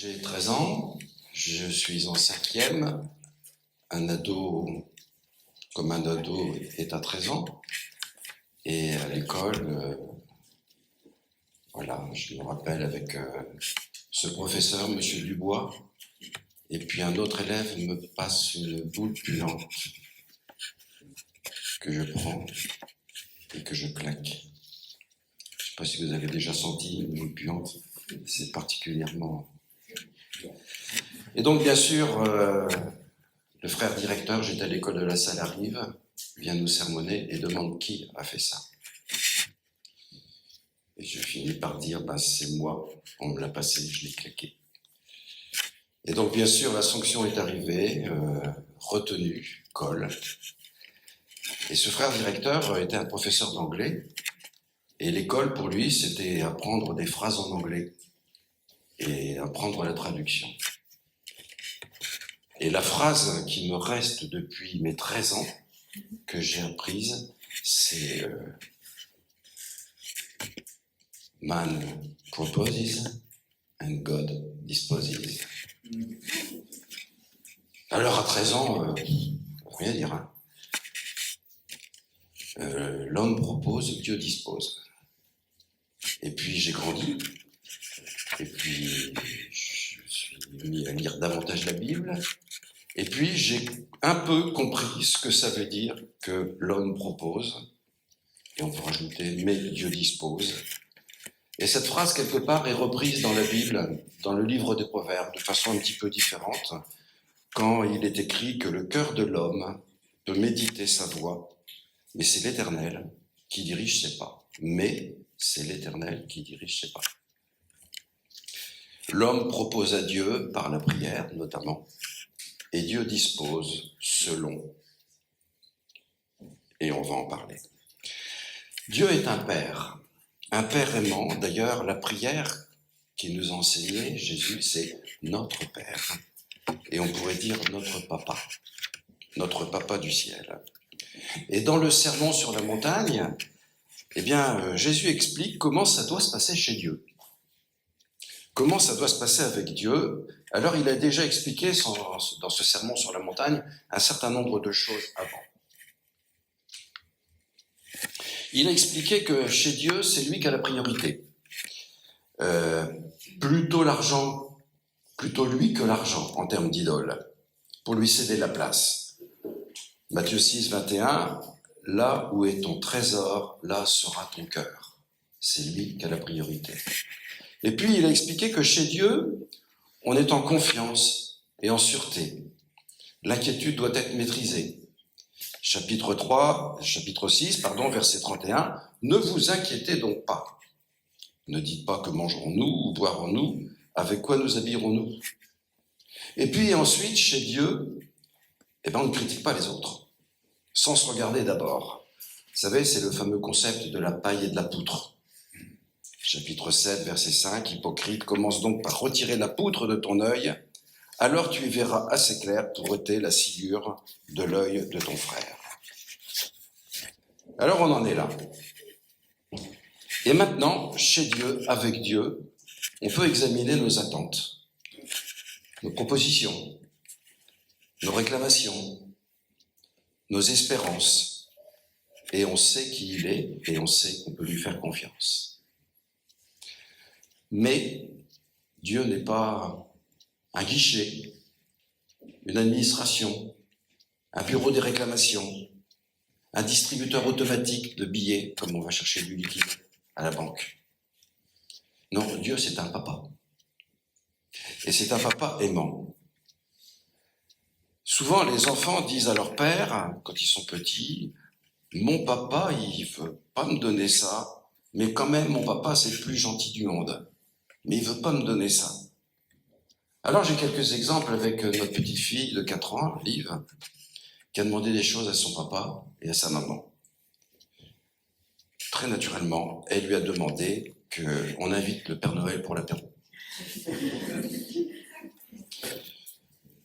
J'ai 13 ans, je suis en 5e, un ado, comme un ado est à 13 ans, et à l'école, voilà, je me rappelle avec ce professeur, Monsieur Dubois, et puis un autre élève me passe une boule puante que je prends et que je claque. Je ne sais pas si vous avez déjà senti une boule puante, c'est particulièrement... Et donc, bien sûr, le frère directeur, j'étais à l'école de la Salle-Arrive, vient nous sermonner et demande qui a fait ça. Et je finis par dire, ben, c'est moi, on me l'a passé, je l'ai claqué. Et donc, bien sûr, la sanction est arrivée, retenue, colle. Et ce frère directeur était un professeur d'anglais, et l'école, pour lui, c'était apprendre des phrases en anglais et apprendre la traduction. Et la phrase qui me reste depuis mes 13 ans, que j'ai apprise, c'est Man proposes and God disposes. Alors à 13 ans, rien dire. Hein. L'homme propose, Dieu dispose. Et puis j'ai grandi, et puis je suis mis à lire davantage la Bible, et puis j'ai un peu compris ce que ça veut dire que l'homme propose, et on peut rajouter mais Dieu dispose. Et cette phrase, quelque part, est reprise dans la Bible, dans le livre des Proverbes, de façon un petit peu différente, quand il est écrit que le cœur de l'homme peut méditer sa voie, mais c'est l'Éternel qui dirige ses pas. Mais c'est l'Éternel qui dirige ses pas. L'homme propose à Dieu, par la prière notamment, et Dieu dispose selon. Et on va en parler. Dieu est un Père aimant. D'ailleurs, la prière qui nous a enseigné Jésus, c'est notre Père. Et on pourrait dire notre Papa du ciel. Et dans le sermon sur la montagne, eh bien, Jésus explique comment ça doit se passer chez Dieu. Comment ça doit se passer avec Dieu. Alors, il a déjà expliqué dans ce sermon sur la montagne un certain nombre de choses avant. Il a expliqué que chez Dieu, c'est lui qui a la priorité. Plutôt lui que l'argent en termes d'idole, pour lui céder la place. Matthieu 6, 21, là où est ton trésor, là sera ton cœur. C'est lui qui a la priorité. Et puis il a expliqué que chez Dieu, on est en confiance et en sûreté. L'inquiétude doit être maîtrisée. Chapitre 6, verset 31, ne vous inquiétez donc pas. Ne dites pas que mangerons-nous ou boirons-nous, avec quoi nous habillerons-nous. Et puis ensuite, chez Dieu, on ne critique pas les autres, sans se regarder d'abord. Vous savez, c'est le fameux concept de la paille et de la poutre. Chapitre 7, verset 5, Hypocrite, commence donc par retirer la poutre de ton œil, alors tu y verras assez clair pour ôter la sciure de l'œil de ton frère. Alors on en est là. Et maintenant, chez Dieu, avec Dieu, on peut examiner nos attentes, nos propositions, nos réclamations, nos espérances. Et on sait qui il est et on sait qu'on peut lui faire confiance. Mais Dieu n'est pas un guichet, une administration, un bureau des réclamations, un distributeur automatique de billets, comme on va chercher du liquide à la banque. Non, Dieu, c'est un papa. Et c'est un papa aimant. Souvent, les enfants disent à leur père, quand ils sont petits, « Mon papa, il veut pas me donner ça, mais quand même, mon papa, c'est le plus gentil du monde. Mais il veut pas me donner ça. » Alors, j'ai quelques exemples avec notre petite fille de 4 ans, Liv, qui a demandé des choses à son papa et à sa maman. Très naturellement, elle lui a demandé qu'on invite le Père Noël pour l'apéro.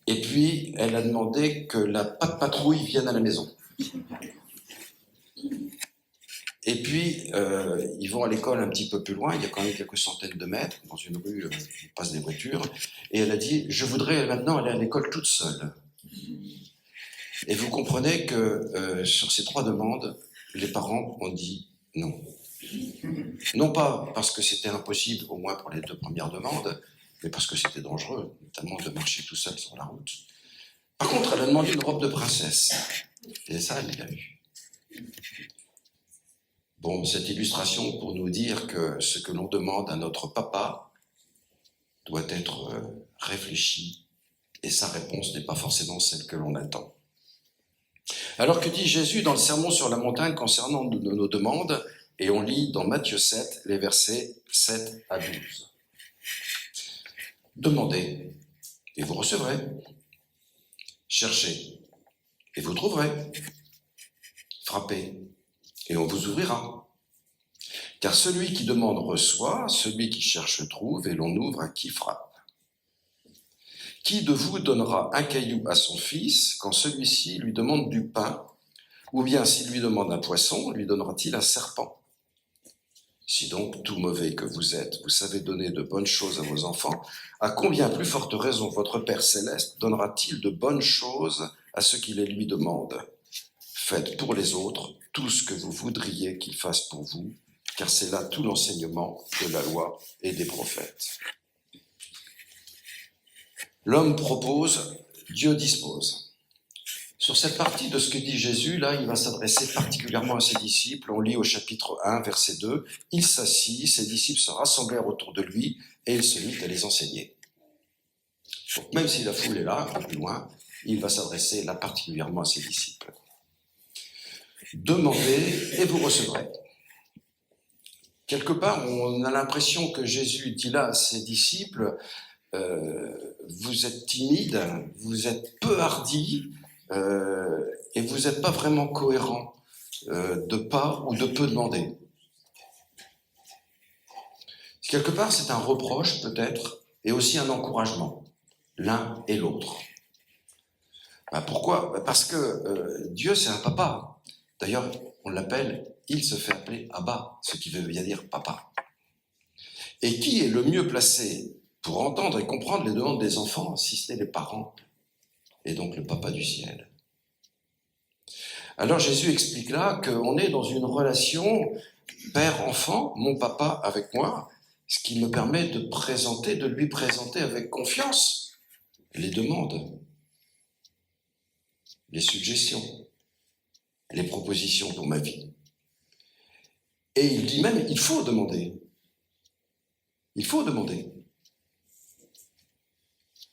Et puis, elle a demandé que la patte patrouille vienne à la maison. Et puis, ils vont à l'école un petit peu plus loin, il y a quand même quelques centaines de mètres, dans une rue où passent des voitures, et elle a dit « Je voudrais maintenant aller à l'école toute seule ». Et vous comprenez que sur ces 3 demandes, les parents ont dit non. Non pas parce que c'était impossible, au moins pour les 2 premières demandes, mais parce que c'était dangereux, notamment de marcher tout seul sur la route. Par contre, elle a demandé une robe de princesse. Et ça, elle l'a eu. Bon, cette illustration pour nous dire que ce que l'on demande à notre papa doit être réfléchi, et sa réponse n'est pas forcément celle que l'on attend. Alors que dit Jésus dans le Sermon sur la montagne concernant nos demandes? Et on lit dans Matthieu 7, les versets 7 à 12. Demandez, et vous recevrez. Cherchez, et vous trouverez. Frappez, et on vous ouvrira. Car celui qui demande reçoit, celui qui cherche trouve, et l'on ouvre à qui frappe. Qui de vous donnera un caillou à son fils quand celui-ci lui demande du pain? Ou bien s'il lui demande un poisson, lui donnera-t-il un serpent? Si donc, tout mauvais que vous êtes, vous savez donner de bonnes choses à vos enfants, à combien plus forte raison votre Père céleste donnera-t-il de bonnes choses à ceux qui les lui demandent? Faites pour les autres tout ce que vous voudriez qu'ils fassent pour vous, car c'est là tout l'enseignement de la loi et des prophètes. L'homme propose, Dieu dispose. Sur cette partie de ce que dit Jésus, là, il va s'adresser particulièrement à ses disciples. On lit au chapitre 1, verset 2, « Il s'assit, ses disciples se rassemblèrent autour de lui, et il se mit à les enseigner. » Donc même si la foule est là, un peu plus loin, il va s'adresser là particulièrement à ses disciples. « Demandez, et vous recevrez. » Quelque part, on a l'impression que Jésus dit là à ses disciples, vous êtes timides, vous êtes peu hardis, et vous n'êtes pas vraiment cohérent de pas ou de peu demander. Quelque part, c'est un reproche peut-être, et aussi un encouragement, l'un et l'autre. Pourquoi? Parce que Dieu, c'est un papa. D'ailleurs, on l'appelle, il se fait appeler Abba, ce qui veut bien dire papa. Et qui est le mieux placé pour entendre et comprendre les demandes des enfants, si ce n'est les parents, et donc le papa du ciel? Alors Jésus explique là qu'on est dans une relation père-enfant, mon papa avec moi, ce qui me permet de lui présenter avec confiance les demandes, les suggestions, les propositions pour ma vie. Et il dit même, il faut demander. Il faut demander.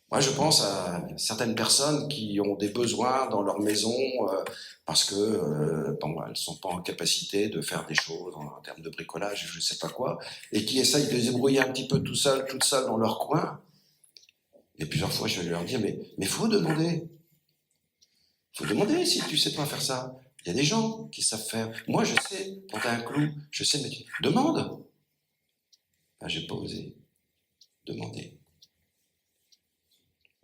Moi, je pense à certaines personnes qui ont des besoins dans leur maison parce que elles ne sont pas en capacité de faire des choses en termes de bricolage, je ne sais pas quoi, et qui essayent de se débrouiller un petit peu toutes seules dans leur coin. Et plusieurs fois, je vais leur dire, mais il faut demander. Il faut demander si tu ne sais pas faire ça. Il y a des gens qui savent faire. Moi, je sais, quand tu as un clou, je sais, mais demande. Je n'ai pas osé demander.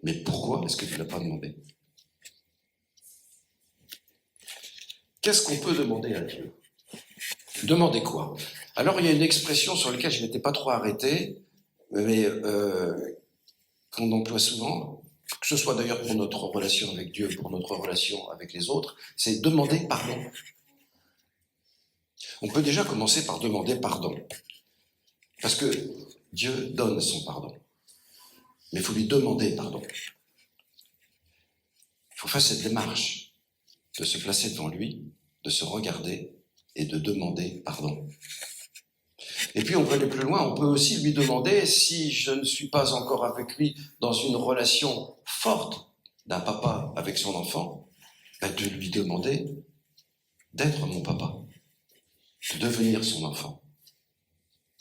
Mais pourquoi est-ce que tu ne l'as pas demandé? Qu'est-ce qu'on peut demander à Dieu? Demander quoi? Alors, il y a une expression sur laquelle je ne m'étais pas trop arrêté, mais qu'on emploie souvent, que ce soit d'ailleurs pour notre relation avec Dieu, pour notre relation avec les autres, c'est demander pardon. On peut déjà commencer par demander pardon. Parce que Dieu donne son pardon. Mais il faut lui demander pardon. Il faut faire cette démarche de se placer devant lui, de se regarder et de demander pardon. Et puis on peut aller plus loin, on peut aussi lui demander, si je ne suis pas encore avec lui dans une relation forte d'un papa avec son enfant, de lui demander d'être mon papa, de devenir son enfant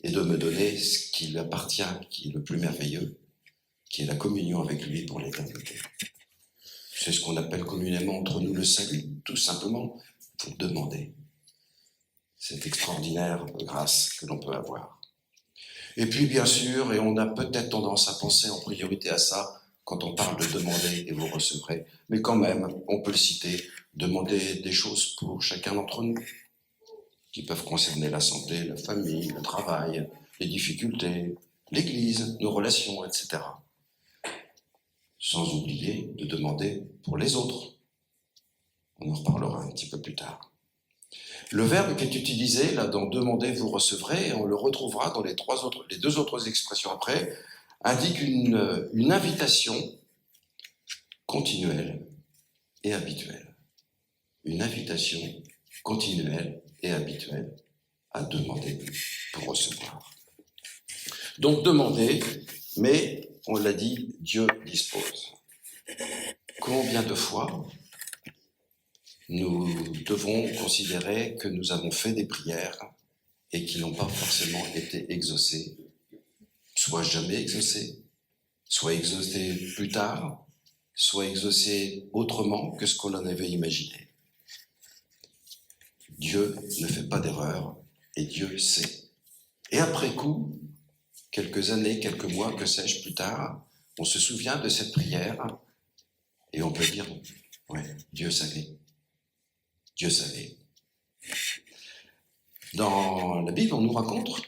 et de me donner ce qui lui appartient, qui est le plus merveilleux, qui est la communion avec lui pour l'éternité. C'est ce qu'on appelle communément entre nous le salut, tout simplement pour demander cette extraordinaire grâce que l'on peut avoir. Et puis bien sûr, et on a peut-être tendance à penser en priorité à ça quand on parle de demander et vous recevrez, mais quand même, on peut le citer, demander des choses pour chacun d'entre nous. qui peuvent concerner la santé, la famille, le travail, les difficultés, l'Église, nos relations, etc. Sans oublier de demander pour les autres. On en reparlera un petit peu plus tard. Le verbe qui est utilisé là dans « demander, vous recevrez », et on le retrouvera dans les deux autres expressions après, indique une invitation continuelle et habituelle. Une invitation continuelle et habituelle à demander pour recevoir. Donc demander, mais on l'a dit, Dieu dispose. Combien de fois nous devons considérer que nous avons fait des prières et qui n'ont pas forcément été exaucées, soit jamais exaucées, soit exaucées plus tard, soit exaucées autrement que ce qu'on en avait imaginé. Dieu ne fait pas d'erreur et Dieu sait. Et après coup, quelques années, quelques mois, que sais-je, plus tard, on se souvient de cette prière et on peut dire, ouais, Dieu savait. Dieu savait. Dans la Bible, on nous raconte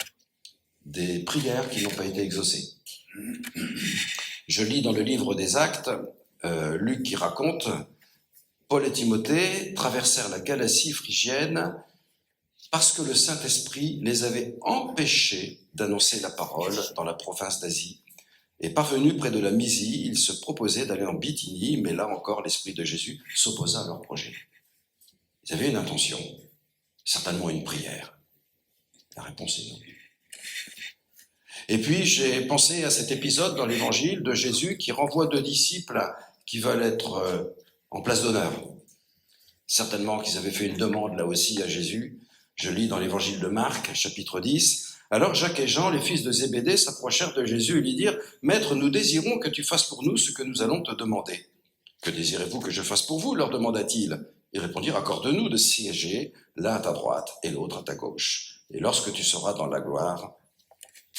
des prières qui n'ont pas été exaucées. Je lis dans le livre des Actes, Luc qui raconte « Paul et Timothée traversèrent la Galatie phrygienne parce que le Saint-Esprit les avait empêchés d'annoncer la parole dans la province d'Asie. Et parvenus près de la Mysie, ils se proposaient d'aller en Bithynie, mais là encore, l'Esprit de Jésus s'opposa à leur projet. Ils avaient une intention, certainement une prière. La réponse est non. Et puis, j'ai pensé à cet épisode dans l'Évangile de Jésus qui renvoie deux disciples qui veulent être en place d'honneur. Certainement qu'ils avaient fait une demande là aussi à Jésus. Je lis dans l'Évangile de Marc, chapitre 10. Alors Jacques et Jean, les fils de Zébédée, s'approchèrent de Jésus et lui dirent « Maître, nous désirons que tu fasses pour nous ce que nous allons te demander. »« Que désirez-vous que je fasse pour vous ?» leur demanda-t-il. Ils répondirent « Accorde-nous de siéger l'un à ta droite et l'autre à ta gauche. Et lorsque tu seras dans la gloire,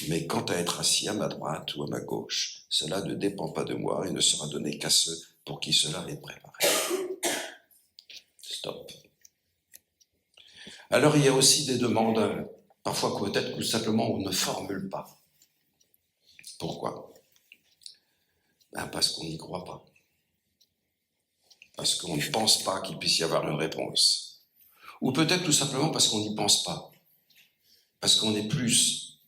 mais quant à être assis à ma droite ou à ma gauche, cela ne dépend pas de moi et ne sera donné qu'à ceux pour qui cela est préparé. » Stop. Alors il y a aussi des demandes, parfois peut-être tout simplement on ne formule pas. Pourquoi ? Parce qu'on n'y croit pas. Parce qu'on ne pense pas qu'il puisse y avoir une réponse. Ou peut-être tout simplement parce qu'on n'y pense pas. Parce qu'on est plus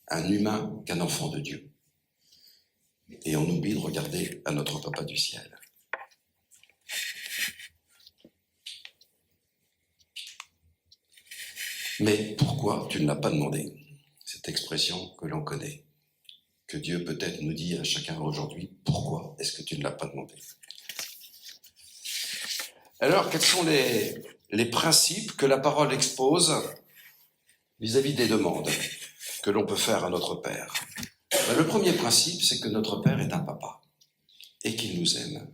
un humain qu'un enfant de Dieu. Et on oublie de regarder à notre Papa du ciel. Mais pourquoi tu ne l'as pas demandé ? Cette expression que l'on connaît, que Dieu peut-être nous dit à chacun aujourd'hui, pourquoi est-ce que tu ne l'as pas demandé ? Alors, quels sont les principes que la parole expose vis-à-vis des demandes que l'on peut faire à notre Père ? Le premier principe, c'est que notre Père est un papa, et qu'il nous aime,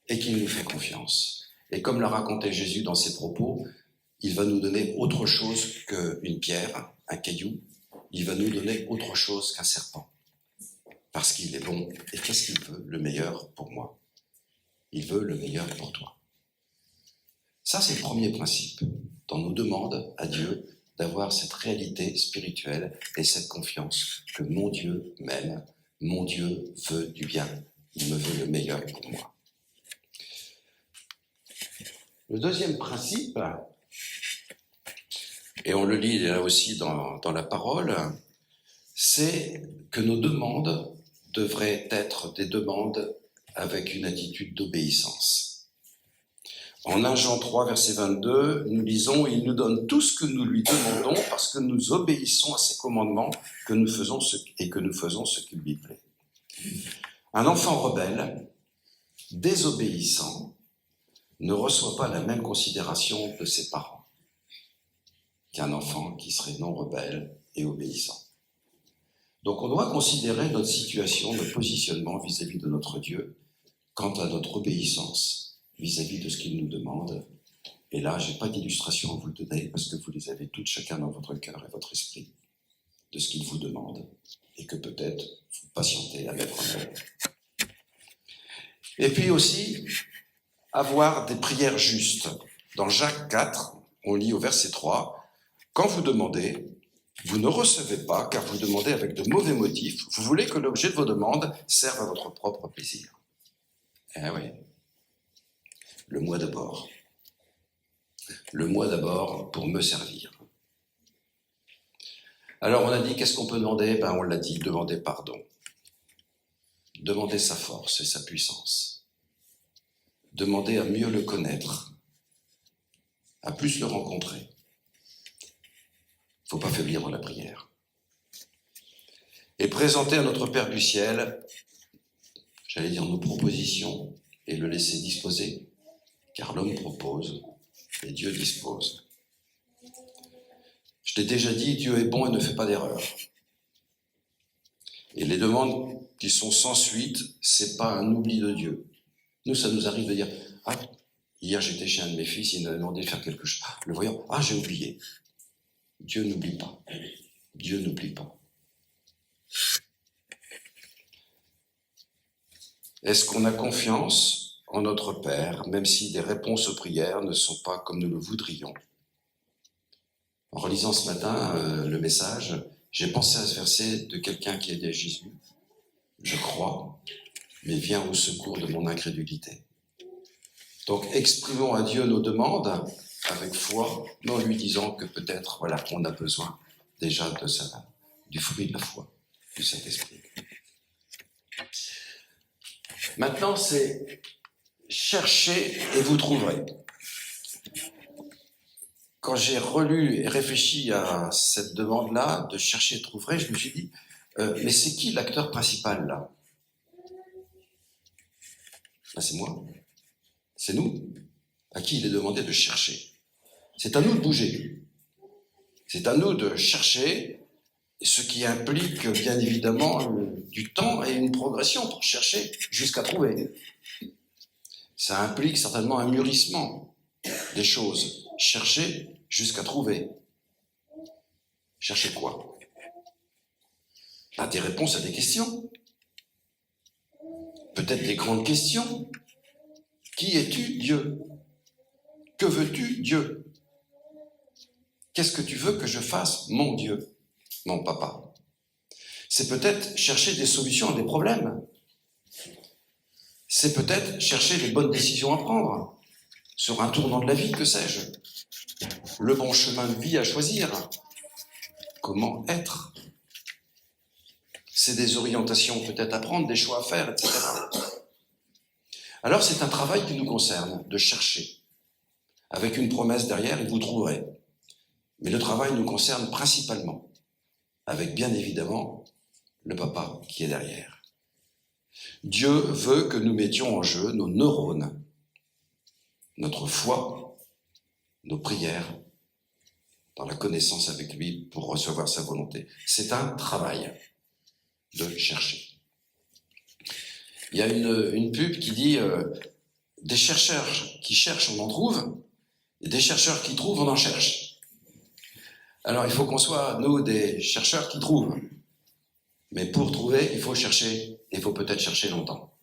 et qu'il nous fait confiance. Et comme l'a raconté Jésus dans ses propos, il va nous donner autre chose qu'une pierre, un caillou. Il va nous donner autre chose qu'un serpent. Parce qu'il est bon. Et qu'est-ce qu'il veut ? Le meilleur pour moi. Il veut le meilleur pour toi. Ça, c'est le premier principe. Dans nos demandes à Dieu, d'avoir cette réalité spirituelle et cette confiance que mon Dieu m'aime, mon Dieu veut du bien. Il me veut le meilleur pour moi. Le deuxième principe, et on le lit là aussi dans la parole, c'est que nos demandes devraient être des demandes avec une attitude d'obéissance. En 1 Jean 3, verset 22, nous lisons « Il nous donne tout ce que nous lui demandons parce que nous obéissons à ses commandements que nous faisons ce qui lui plaît. » Un enfant rebelle, désobéissant, ne reçoit pas la même considération de ses parents qu'un enfant qui serait non rebelle et obéissant. Donc on doit considérer notre situation, notre positionnement vis-à-vis de notre Dieu, quant à notre obéissance vis-à-vis de ce qu'il nous demande. Et là, je n'ai pas d'illustration à vous donner parce que vous les avez toutes chacun dans votre cœur et votre esprit de ce qu'il vous demande et que peut-être vous patientez à mettre en œuvre. Et puis aussi, avoir des prières justes. Dans Jacques 4, on lit au verset 3, Quand vous demandez, vous ne recevez pas car vous demandez avec de mauvais motifs. Vous voulez que l'objet de vos demandes serve à votre propre plaisir. Eh oui. Le moi d'abord. Le moi d'abord pour me servir. Alors on a dit, qu'est-ce qu'on peut demander? Ben on l'a dit, demander pardon. Demander sa force et sa puissance. Demander à mieux le connaître, à plus le rencontrer. Il ne faut pas faiblir dans la prière. Et présenter à notre Père du ciel, j'allais dire nos propositions, et le laisser disposer, car l'homme propose et Dieu dispose. Je t'ai déjà dit, Dieu est bon et ne fait pas d'erreur. Et les demandes qui sont sans suite, c'est pas un oubli de Dieu. Nous, ça nous arrive de dire, ah, hier j'étais chez un de mes fils, il m'a demandé de faire quelque chose. Le voyant, ah, j'ai oublié. Dieu n'oublie pas. Dieu n'oublie pas. Est-ce qu'on a confiance en notre Père, même si les réponses aux prières ne sont pas comme nous le voudrions? En relisant ce matin le message, j'ai pensé à ce verset de quelqu'un qui aidait Jésus. Je crois, mais viens au secours de mon incrédulité. Donc exprimons à Dieu nos demandes avec foi, mais en lui disant que peut-être, voilà, on a besoin déjà de ça, du fruit de la foi, du Saint-Esprit. Maintenant, c'est chercher et vous trouverez. Quand j'ai relu et réfléchi à cette demande-là, de chercher et trouver, je me suis dit, mais c'est qui l'acteur principal là? Ben, c'est moi. C'est nous. À qui il est demandé de chercher. C'est à nous de bouger. C'est à nous de chercher, ce qui implique bien évidemment du temps et une progression pour chercher jusqu'à trouver. Ça implique certainement un mûrissement des choses. Chercher jusqu'à trouver. Chercher quoi? Ben, des réponses à des questions. Peut-être des grandes questions. Qui es-tu, Dieu? Que veux-tu, Dieu? Qu'est-ce que tu veux que je fasse, mon Dieu, mon papa? C'est peut-être chercher des solutions à des problèmes. C'est peut-être chercher les bonnes décisions à prendre sur un tournant de la vie, que sais-je? Le bon chemin de vie à choisir. Comment être? C'est des orientations peut-être à prendre, des choix à faire, etc. Alors c'est un travail qui nous concerne, de chercher. Avec une promesse derrière, et vous trouverez. Mais le travail nous concerne principalement, avec bien évidemment le papa qui est derrière. Dieu veut que nous mettions en jeu nos neurones, notre foi, nos prières, dans la connaissance avec lui pour recevoir sa volonté. C'est un travail de chercher. Il y a une pub qui dit des chercheurs qui cherchent, on en trouve, et des chercheurs qui trouvent, on en cherche. Alors il faut qu'on soit, nous, des chercheurs qui trouvent. Mais pour trouver, il faut chercher, et il faut peut-être chercher longtemps.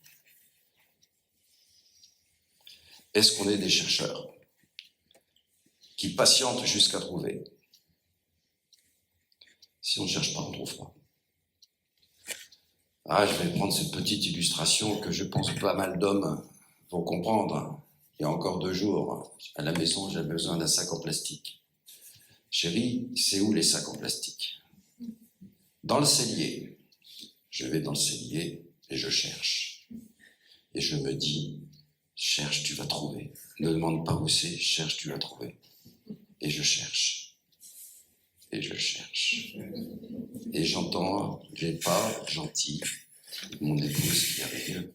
Est-ce qu'on est des chercheurs qui patientent jusqu'à trouver? Si on ne cherche pas, on ne trouve pas. Ah, je vais prendre cette petite illustration que je pense pas mal d'hommes vont comprendre. Il y a encore 2 jours, à la maison, j'avais besoin d'un sac en plastique. Chérie, c'est où les sacs en plastique? Dans le cellier. Je vais dans le cellier et je cherche. Et je me dis, cherche, tu vas trouver. Ne demande pas où c'est, cherche, tu vas trouver. Et je cherche. Et je cherche. Et j'entends les pas gentils, mon épouse qui arrive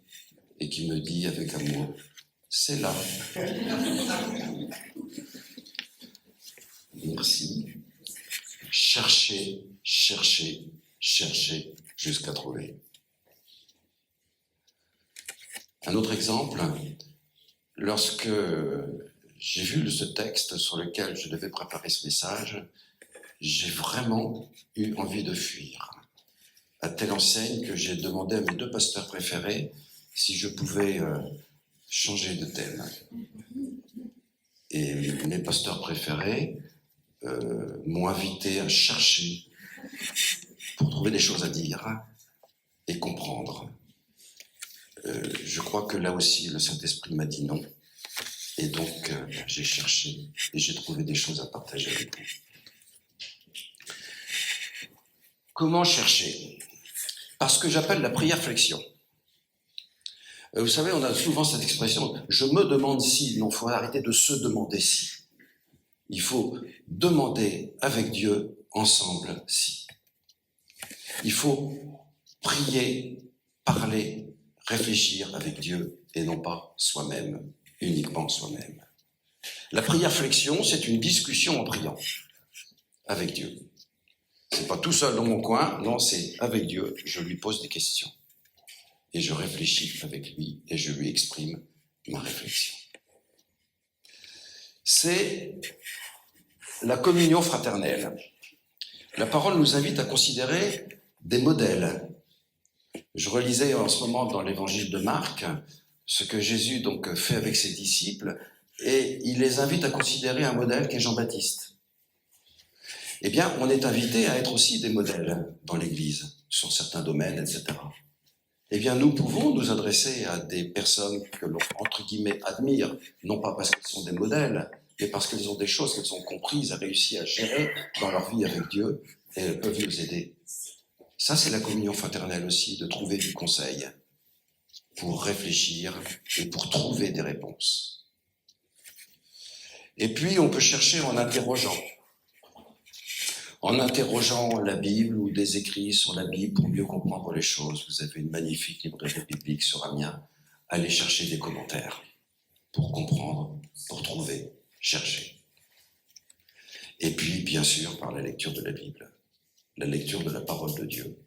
et qui me dit avec amour, c'est là. Merci. Cherchez, cherchez, cherchez jusqu'à trouver. Un autre exemple, lorsque j'ai vu ce texte sur lequel je devais préparer ce message, j'ai vraiment eu envie de fuir. À telle enseigne que j'ai demandé à mes 2 pasteurs préférés si je pouvais changer de thème. Et mes pasteurs préférés m'ont invité à chercher pour trouver des choses à dire et comprendre. Je crois que là aussi, le Saint-Esprit m'a dit non. Et donc, j'ai cherché et j'ai trouvé des choses à partager avec vous. Comment chercher? Par ce que j'appelle la prière flexion. Vous savez, on a souvent cette expression « je me demande si ». Non, il faut arrêter de se demander si. Il faut demander avec Dieu ensemble si. Il faut prier, parler, réfléchir avec Dieu et non pas soi-même, uniquement soi-même. La prière flexion, c'est une discussion en priant avec Dieu. C'est pas tout seul dans mon coin, non, c'est avec Dieu, je lui pose des questions. Et je réfléchis avec lui et je lui exprime ma réflexion. C'est la communion fraternelle. La parole nous invite à considérer des modèles. Je relisais en ce moment dans l'évangile de Marc ce que Jésus donc fait avec ses disciples et il les invite à considérer un modèle qui est Jean-Baptiste. Eh bien, on est invité à être aussi des modèles dans l'Église, sur certains domaines, etc. Eh bien, nous pouvons nous adresser à des personnes que l'on, entre guillemets, admire, non pas parce qu'elles sont des modèles, mais parce qu'elles ont des choses qu'elles ont comprises, réussi à gérer dans leur vie avec Dieu, et elles peuvent nous aider. Ça, c'est la communion fraternelle aussi, de trouver du conseil pour réfléchir et pour trouver des réponses. Et puis, on peut chercher en interrogeant la Bible ou des écrits sur la Bible pour mieux comprendre les choses. Vous avez une magnifique librairie biblique sur Amiens. Allez chercher des commentaires pour comprendre, pour trouver, chercher. Et puis, bien sûr, par la lecture de la Bible, la lecture de la parole de Dieu,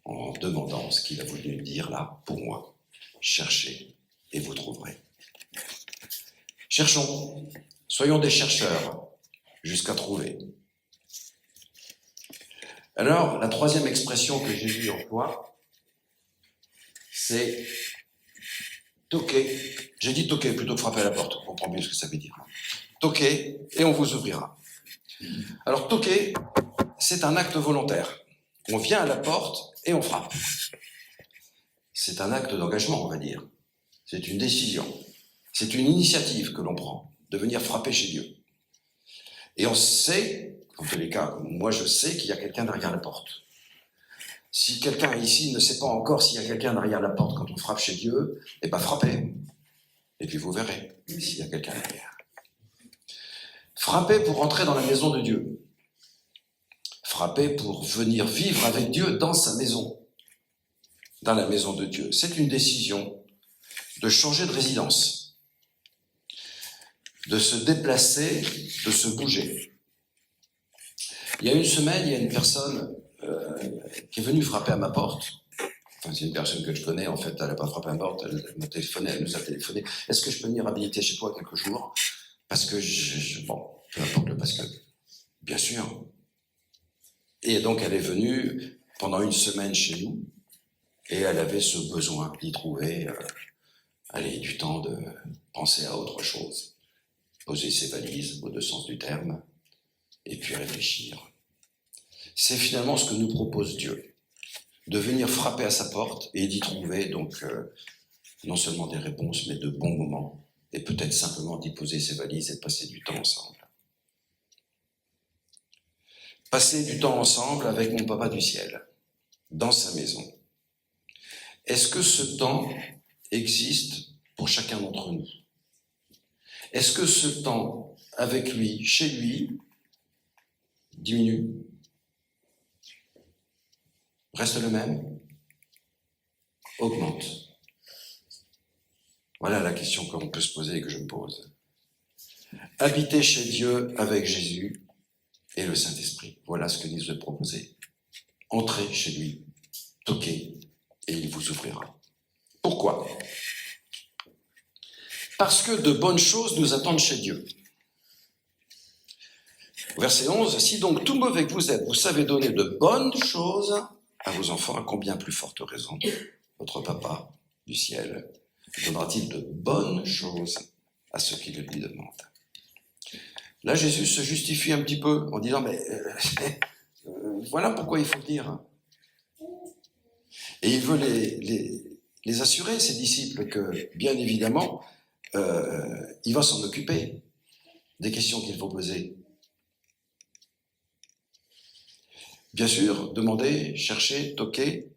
en demandant ce qu'il a voulu dire là, pour moi. Cherchez et vous trouverez. Cherchons, soyons des chercheurs jusqu'à trouver. Alors, la troisième expression que Jésus emploie, c'est toquer. J'ai dit toquer plutôt que frapper à la porte. On comprend mieux ce que ça veut dire. Toquer et on vous ouvrira. Alors, toquer, c'est un acte volontaire. On vient à la porte et on frappe. C'est un acte d'engagement, on va dire. C'est une décision. C'est une initiative que l'on prend de venir frapper chez Dieu. Et on sait, en tous les cas, moi je sais qu'il y a quelqu'un derrière la porte. Si quelqu'un ici ne sait pas encore s'il y a quelqu'un derrière la porte quand on frappe chez Dieu, eh bien frappez. Et puis vous verrez s'il y a quelqu'un derrière. Frappez pour entrer dans la maison de Dieu. Frappez pour venir vivre avec Dieu dans sa maison. Dans la maison de Dieu. C'est une décision de changer de résidence, de se déplacer, de se bouger. Il y a une semaine, il y a une personne qui est venue frapper à ma porte. Enfin, c'est une personne que je connais, en fait, elle n'a pas frappé à ma porte, elle m'a téléphoné, elle nous a téléphoné. Est-ce que je peux venir habiter chez toi quelques jours? Parce que, bon, peu importe le parce que, bien sûr. Et donc, elle est venue pendant une semaine chez nous, et elle avait ce besoin d'y trouver, du temps de penser à autre chose. Poser ses valises, au deux sens du terme, et puis réfléchir. C'est finalement ce que nous propose Dieu, de venir frapper à sa porte et d'y trouver donc non seulement des réponses, mais de bons moments, et peut-être simplement d'y poser ses valises et de passer du temps ensemble. Passer du temps ensemble avec mon Papa du ciel, dans sa maison. Est-ce que ce temps existe pour chacun d'entre nous? Est-ce que ce temps avec lui, chez lui, diminue? Reste le même? Augmente? Voilà la question qu'on peut se poser et que je me pose. Habiter chez Dieu avec Jésus et le Saint-Esprit. Voilà ce que nous est proposé. Entrez chez lui, toquez, et il vous ouvrira. Pourquoi? Parce que de bonnes choses nous attendent chez Dieu. Verset 11, « Si donc tout mauvais que vous êtes, vous savez donner de bonnes choses à vos enfants, à combien plus forte raison votre Papa du ciel donnera-t-il de bonnes choses à ceux qui le lui demandent. » Là, Jésus se justifie un petit peu en disant, mais voilà pourquoi il faut venir. Et il veut les assurer, ses disciples, que, bien évidemment, il va s'en occuper des questions qu'il faut poser. Bien sûr, demander, chercher, toquer,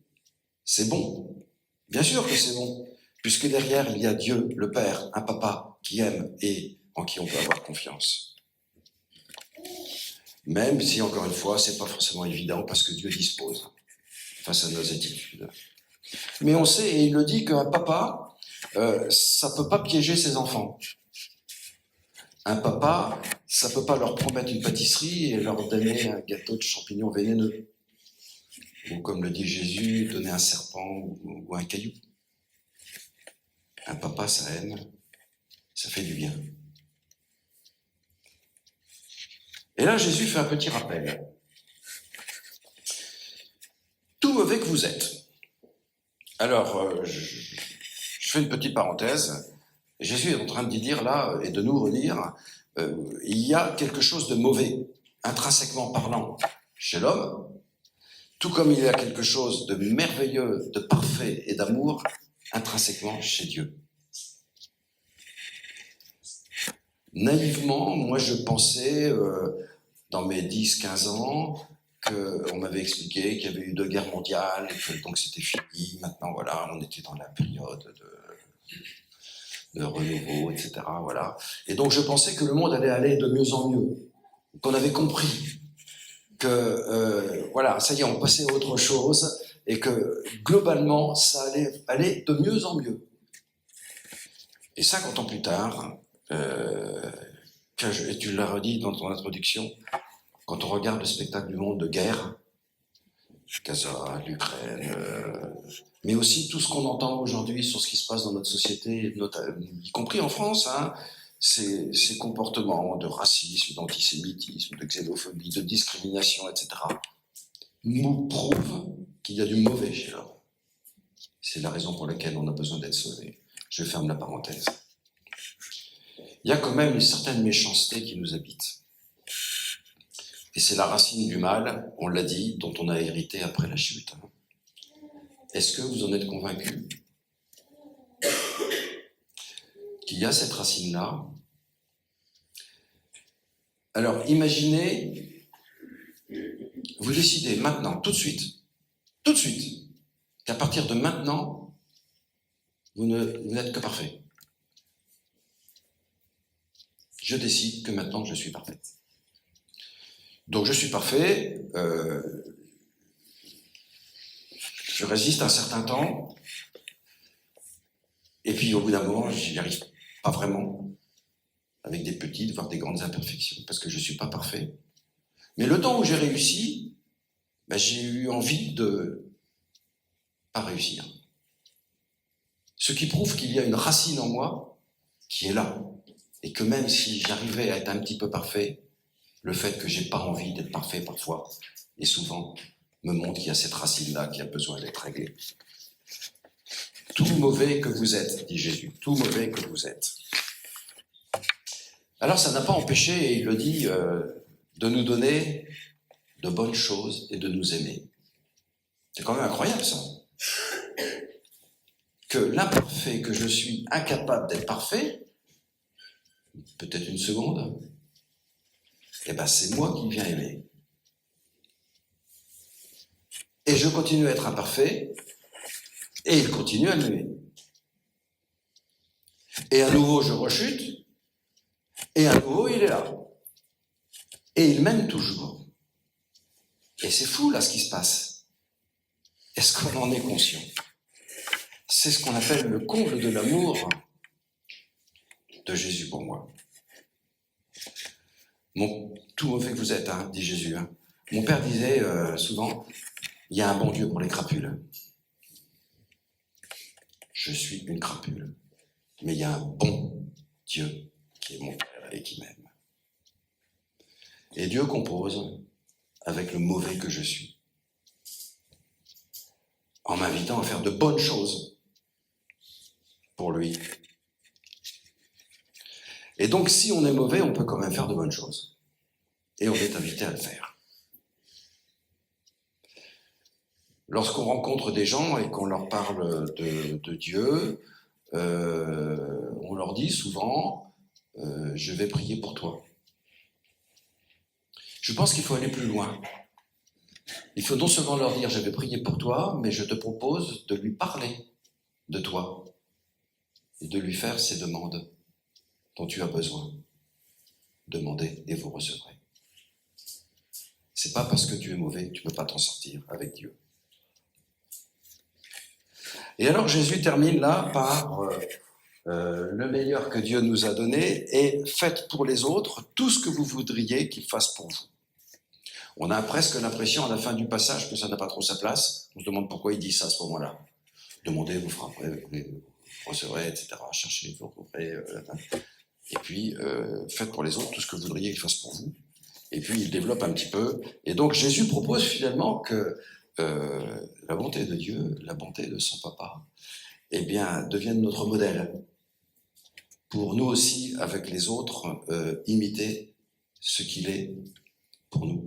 c'est bon. Bien sûr que c'est bon, puisque derrière, il y a Dieu, le Père, un papa qui aime et en qui on peut avoir confiance. Même si, encore une fois, c'est pas forcément évident, parce que Dieu dispose face à nos attitudes. Mais on sait, et il le dit, qu'un papa, ça peut pas piéger ses enfants. Un papa, ça peut pas leur promettre une pâtisserie et leur donner un gâteau de champignons vénéneux. Ou comme le dit Jésus, donner un serpent ou un caillou. Un papa, ça aime, ça fait du bien. Et là, Jésus fait un petit rappel. Tout mauvais que vous êtes. Alors, je fais une petite parenthèse. Jésus est en train de dire là, et de nous redire, il y a quelque chose de mauvais, intrinsèquement parlant, chez l'homme, tout comme il y a quelque chose de merveilleux, de parfait et d'amour, intrinsèquement chez Dieu. Naïvement, moi je pensais, dans mes 10-15 ans, qu'on m'avait expliqué qu'il y avait eu 2 guerres mondiales, et que donc c'était fini, maintenant voilà, on était dans la période de renouveau, etc. Voilà. Et donc je pensais que le monde allait aller de mieux en mieux, qu'on avait compris que, voilà, ça y est, on passait à autre chose, et que globalement, ça allait aller de mieux en mieux. Et 50 ans plus tard, et tu l'as redit dans ton introduction, quand on regarde le spectacle du monde de guerre, Gaza, l'Ukraine, mais aussi tout ce qu'on entend aujourd'hui sur ce qui se passe dans notre société, y compris en France, hein, ces comportements de racisme, d'antisémitisme, de xénophobie, de discrimination, etc., nous prouvent qu'il y a du mauvais chez l'homme. C'est la raison pour laquelle on a besoin d'être sauvé. Je ferme la parenthèse. Il y a quand même une certaine méchanceté qui nous habite. Et c'est la racine du mal, on l'a dit, dont on a hérité après la chute. Est-ce que vous en êtes convaincus qu'il y a cette racine-là? Alors, imaginez, vous décidez maintenant, tout de suite, qu'à partir de maintenant, vous n'êtes que parfait. Je décide que maintenant, je suis parfait. Donc, je suis parfait, je résiste un certain temps, et puis au bout d'un moment, j'y arrive pas vraiment, avec des petites, voire des grandes imperfections, parce que je suis pas parfait. Mais le temps où j'ai réussi, j'ai eu envie de pas réussir. Ce qui prouve qu'il y a une racine en moi qui est là, et que même si j'arrivais à être un petit peu parfait, le fait que j'ai pas envie d'être parfait parfois, et souvent, me montre qu'il y a cette racine-là qui a besoin d'être réglée. Tout mauvais que vous êtes, dit Jésus, tout mauvais que vous êtes. Alors ça n'a pas empêché, et il le dit, de nous donner de bonnes choses et de nous aimer. C'est quand même incroyable ça. Que l'imparfait que je suis, incapable d'être parfait, peut-être une seconde, c'est moi qui viens aimer. Et je continue à être imparfait, et il continue à m'aimer. Et à nouveau, je rechute, et à nouveau, il est là. Et il m'aime toujours. Et c'est fou, là, ce qui se passe. Est-ce qu'on en est conscient? C'est ce qu'on appelle le comble de l'amour de Jésus pour moi. Tout mauvais que vous êtes, hein, dit Jésus. Hein. Mon père disait souvent, il y a un bon Dieu pour les crapules. Je suis une crapule. Mais il y a un bon Dieu qui est mon Père et qui m'aime. Et Dieu compose avec le mauvais que je suis, en m'invitant à faire de bonnes choses pour lui. Et donc, si on est mauvais, on peut quand même faire de bonnes choses. Et on est invité à le faire. Lorsqu'on rencontre des gens et qu'on leur parle de Dieu, on leur dit souvent je vais prier pour toi. Je pense qu'il faut aller plus loin. Il faut non seulement leur dire je vais prier pour toi, mais je te propose de lui parler de toi et de lui faire ces demandes dont tu as besoin. Demandez et vous recevrez. C'est pas parce que tu es mauvais que tu peux pas t'en sortir avec Dieu. Et alors Jésus termine là par le meilleur que Dieu nous a donné et faites pour les autres tout ce que vous voudriez qu'ils fassent pour vous. On a presque l'impression à la fin du passage que ça n'a pas trop sa place. On se demande pourquoi il dit ça à ce moment-là. Demandez, vous frapperez, vous recevrez, etc. Cherchez, vous trouverez. Et puis, faites pour les autres tout ce que vous voudriez qu'ils fassent pour vous. Et puis, il développe un petit peu. Et donc, Jésus propose finalement que la bonté de Dieu, la bonté de son papa, eh bien, devienne notre modèle pour nous aussi, avec les autres, imiter ce qu'il est pour nous,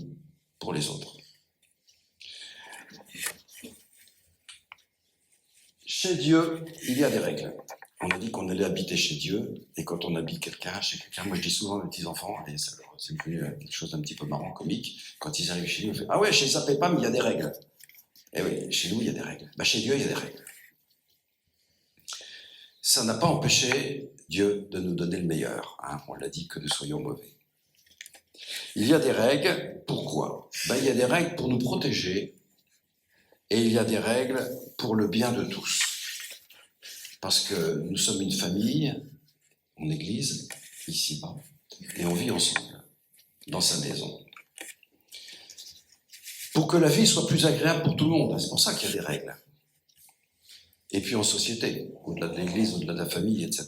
pour les autres. Chez Dieu, il y a des règles. On a dit qu'on allait habiter chez Dieu, et quand on habite chez quelqu'un, moi je dis souvent aux petits-enfants, et c'est devenu quelque chose d'un petit peu marrant, comique, quand ils arrivent chez nous, on fait « Ah ouais, chez Zapépa, mais il y a des règles ». Eh oui, chez nous, il y a des règles. Bah, chez Dieu, il y a des règles. Ça n'a pas empêché Dieu de nous donner le meilleur. Hein. On l'a dit que nous soyons mauvais. Il y a des règles, pourquoi ? Ben, il y a des règles pour nous protéger, et il y a des règles pour le bien de tous. Parce que nous sommes une famille, en église, ici-bas, et on vit ensemble, dans sa maison. Pour que la vie soit plus agréable pour tout le monde, c'est pour ça qu'il y a des règles. Et puis en société, au-delà de l'église, au-delà de la famille, etc.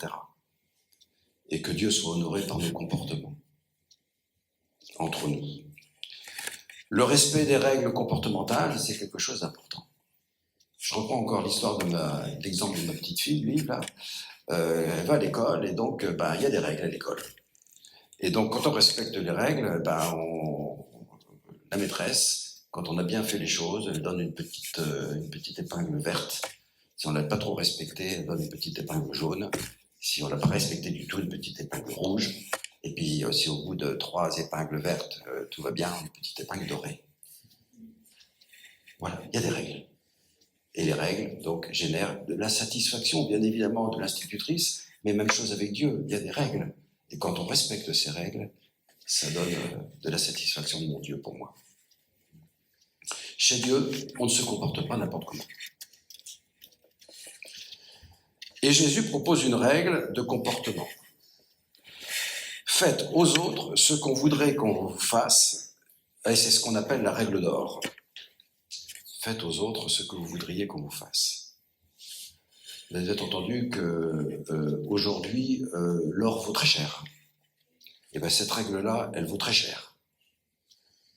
Et que Dieu soit honoré par nos comportements, entre nous. Le respect des règles comportementales, c'est quelque chose d'important. Je reprends encore l'histoire l'exemple de ma petite fille, lui, là. Elle va à l'école, et donc, il y a des règles à l'école. Et donc, quand on respecte les règles, la maîtresse, quand on a bien fait les choses, elle donne une petite épingle verte. Si on ne l'a pas trop respecté, elle donne une petite épingle jaune. Si on ne l'a pas respecté du tout, une petite épingle rouge. Et puis, si au bout de 3 épingles vertes, tout va bien, une petite épingle dorée. Voilà, il y a des règles. Et les règles, donc, génèrent de l'insatisfaction, bien évidemment, de l'institutrice, mais même chose avec Dieu, il y a des règles. Et quand on respecte ces règles, ça donne de la satisfaction de mon Dieu pour moi. Chez Dieu, on ne se comporte pas n'importe comment. Et Jésus propose une règle de comportement. Faites aux autres ce qu'on voudrait qu'on vous fasse, et c'est ce qu'on appelle la règle d'or. Faites aux autres ce que vous voudriez qu'on vous fasse. Vous avez entendu qu'aujourd'hui, l'or vaut très cher. Et bien cette règle-là, elle vaut très cher.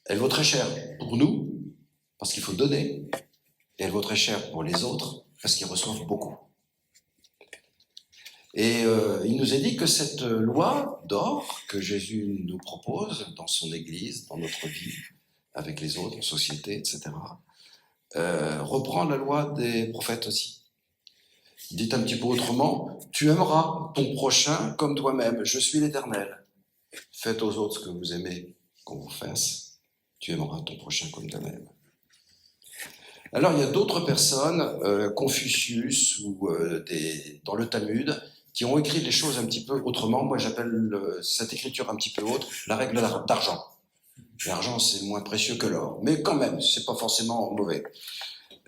Elle vaut très cher pour nous, parce qu'il faut donner, et elle vaut très cher pour les autres, parce qu'ils reçoivent beaucoup. Et il nous est dit que cette loi d'or que Jésus nous propose dans son Église, dans notre vie, avec les autres, en société, etc., reprend la loi des prophètes aussi. Dit un petit peu autrement, tu aimeras ton prochain comme toi-même, je suis l'Éternel. Faites aux autres ce que vous aimez qu'on vous fasse, tu aimeras ton prochain comme toi-même. Alors il y a d'autres personnes, Confucius ou dans le Talmud, qui ont écrit les choses un petit peu autrement. Moi j'appelle cette écriture un petit peu autre la règle d'argent. L'argent c'est moins précieux que l'or, mais quand même, c'est pas forcément mauvais.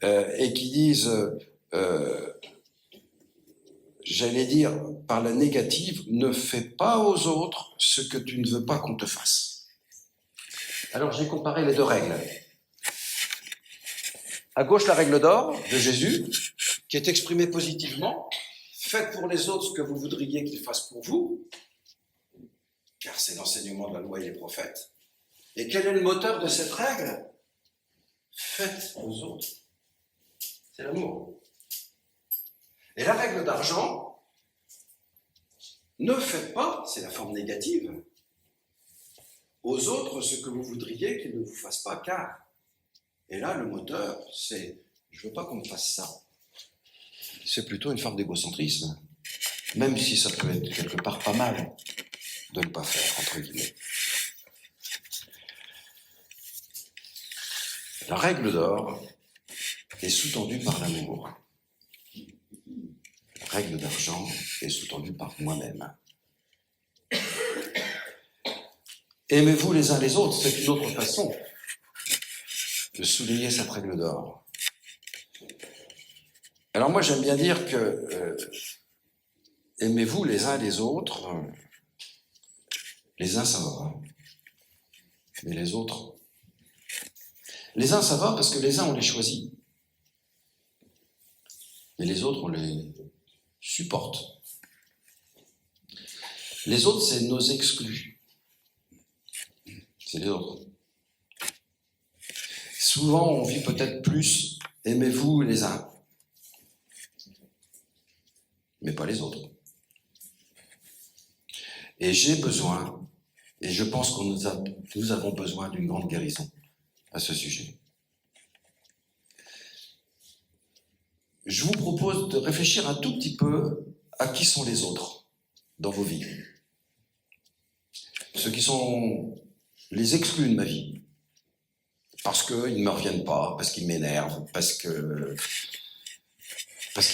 Et qui disent, j'allais dire par la négative, ne fais pas aux autres ce que tu ne veux pas qu'on te fasse. Alors j'ai comparé les deux règles. À gauche, la règle d'or de Jésus, qui est exprimée positivement. Faites pour les autres ce que vous voudriez qu'ils fassent pour vous, car c'est l'enseignement de la loi et les prophètes. Et quel est le moteur de cette règle ? Faites aux autres. C'est l'amour. Et la règle d'argent Ne faites pas, c'est la forme négative, aux autres ce que vous voudriez qu'ils ne vous fassent pas, car. Et là, le moteur, c'est « je veux pas qu'on me fasse ça ». C'est plutôt une forme d'égocentrisme, même si ça peut être quelque part pas mal de ne pas faire, entre guillemets. La règle d'or est sous-tendue par l'amour. La règle d'argent est sous-tendue par moi-même. Aimez-vous les uns les autres, c'est une autre façon de souligner cette règle d'or. Alors moi j'aime bien dire que aimez-vous les uns les autres, les uns ça va, mais les autres, les uns ça va parce que les uns on les choisit, mais les autres on les supporte. Les autres c'est nos exclus, c'est les autres. Souvent on vit peut-être plus aimez-vous les uns, mais pas les autres. Et j'ai besoin, et je pense que nous avons besoin d'une grande guérison à ce sujet. Je vous propose de réfléchir un tout petit peu à qui sont les autres dans vos vies. Ceux qui sont les exclus de ma vie, parce qu'ils ne me reviennent pas, parce qu'ils m'énervent, parce qu'ils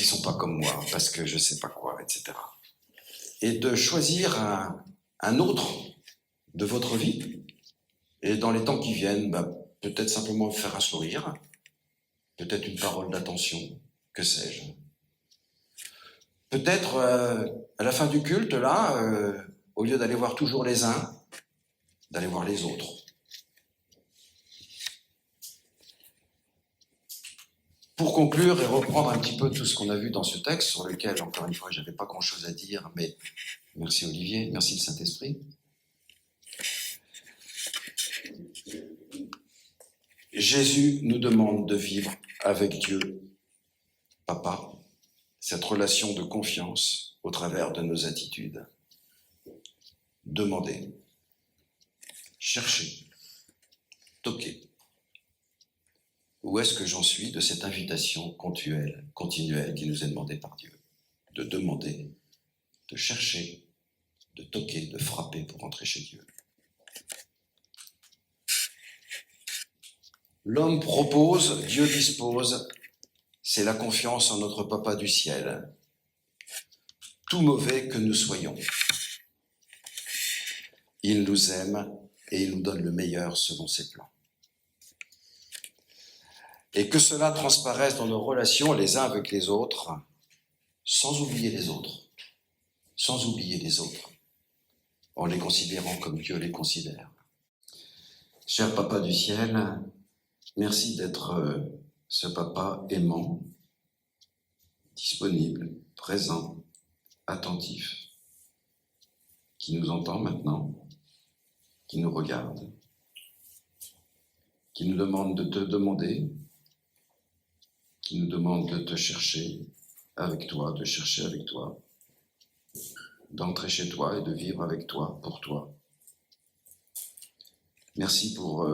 sont pas comme moi, parce que je sais pas quoi, etc. Et de choisir un autre de votre vie, et dans les temps qui viennent, peut-être simplement faire un sourire, peut-être une parole d'attention, que sais-je. Peut-être à la fin du culte, là, au lieu d'aller voir toujours les uns, d'aller voir les autres. Pour conclure et reprendre un petit peu tout ce qu'on a vu dans ce texte, sur lequel, encore une fois, je n'avais pas grand-chose à dire, mais merci Olivier, merci le Saint-Esprit. Jésus nous demande de vivre avec Dieu, Papa, cette relation de confiance au travers de nos attitudes. Demandez, cherchez, toquez. Où est-ce que j'en suis de cette invitation continuelle qui nous est demandée par Dieu? De demander, de chercher, de toquer, de frapper pour entrer chez Dieu. L'homme propose, Dieu dispose, c'est la confiance en notre Papa du ciel. Tout mauvais que nous soyons, il nous aime et il nous donne le meilleur selon ses plans. Et que cela transparaisse dans nos relations les uns avec les autres, sans oublier les autres, en les considérant comme Dieu les considère. Cher Papa du ciel, merci d'être ce Papa aimant, disponible, présent, attentif, qui nous entend maintenant, qui nous regarde, qui nous demande de te demander, qui nous demande de te chercher avec toi, de chercher avec toi, d'entrer chez toi et de vivre avec toi, pour toi. Merci pour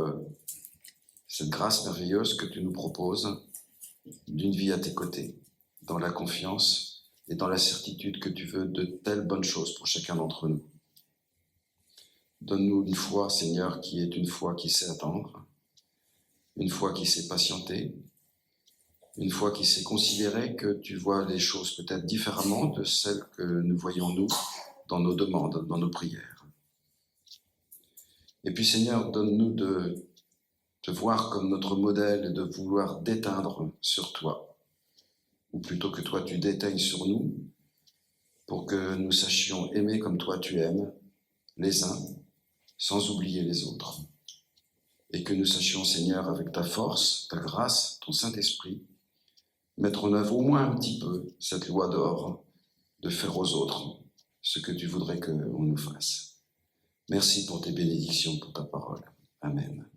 cette grâce merveilleuse que tu nous proposes d'une vie à tes côtés, dans la confiance et dans la certitude que tu veux de telles bonnes choses pour chacun d'entre nous. Donne-nous une foi, Seigneur, qui est une foi qui sait attendre, une foi qui sait patienter, une foi qui sait considérer que tu vois les choses peut-être différemment de celles que nous voyons nous dans nos demandes, dans nos prières. Et puis Seigneur, donne-nous de te voir comme notre modèle et de vouloir déteindre sur toi, ou plutôt que toi tu déteignes sur nous, pour que nous sachions aimer comme toi tu aimes, les uns, sans oublier les autres. Et que nous sachions, Seigneur, avec ta force, ta grâce, ton Saint-Esprit, mettre en œuvre au moins un petit peu cette loi d'or de faire aux autres ce que tu voudrais qu'on nous fasse. Merci pour tes bénédictions, pour ta parole. Amen.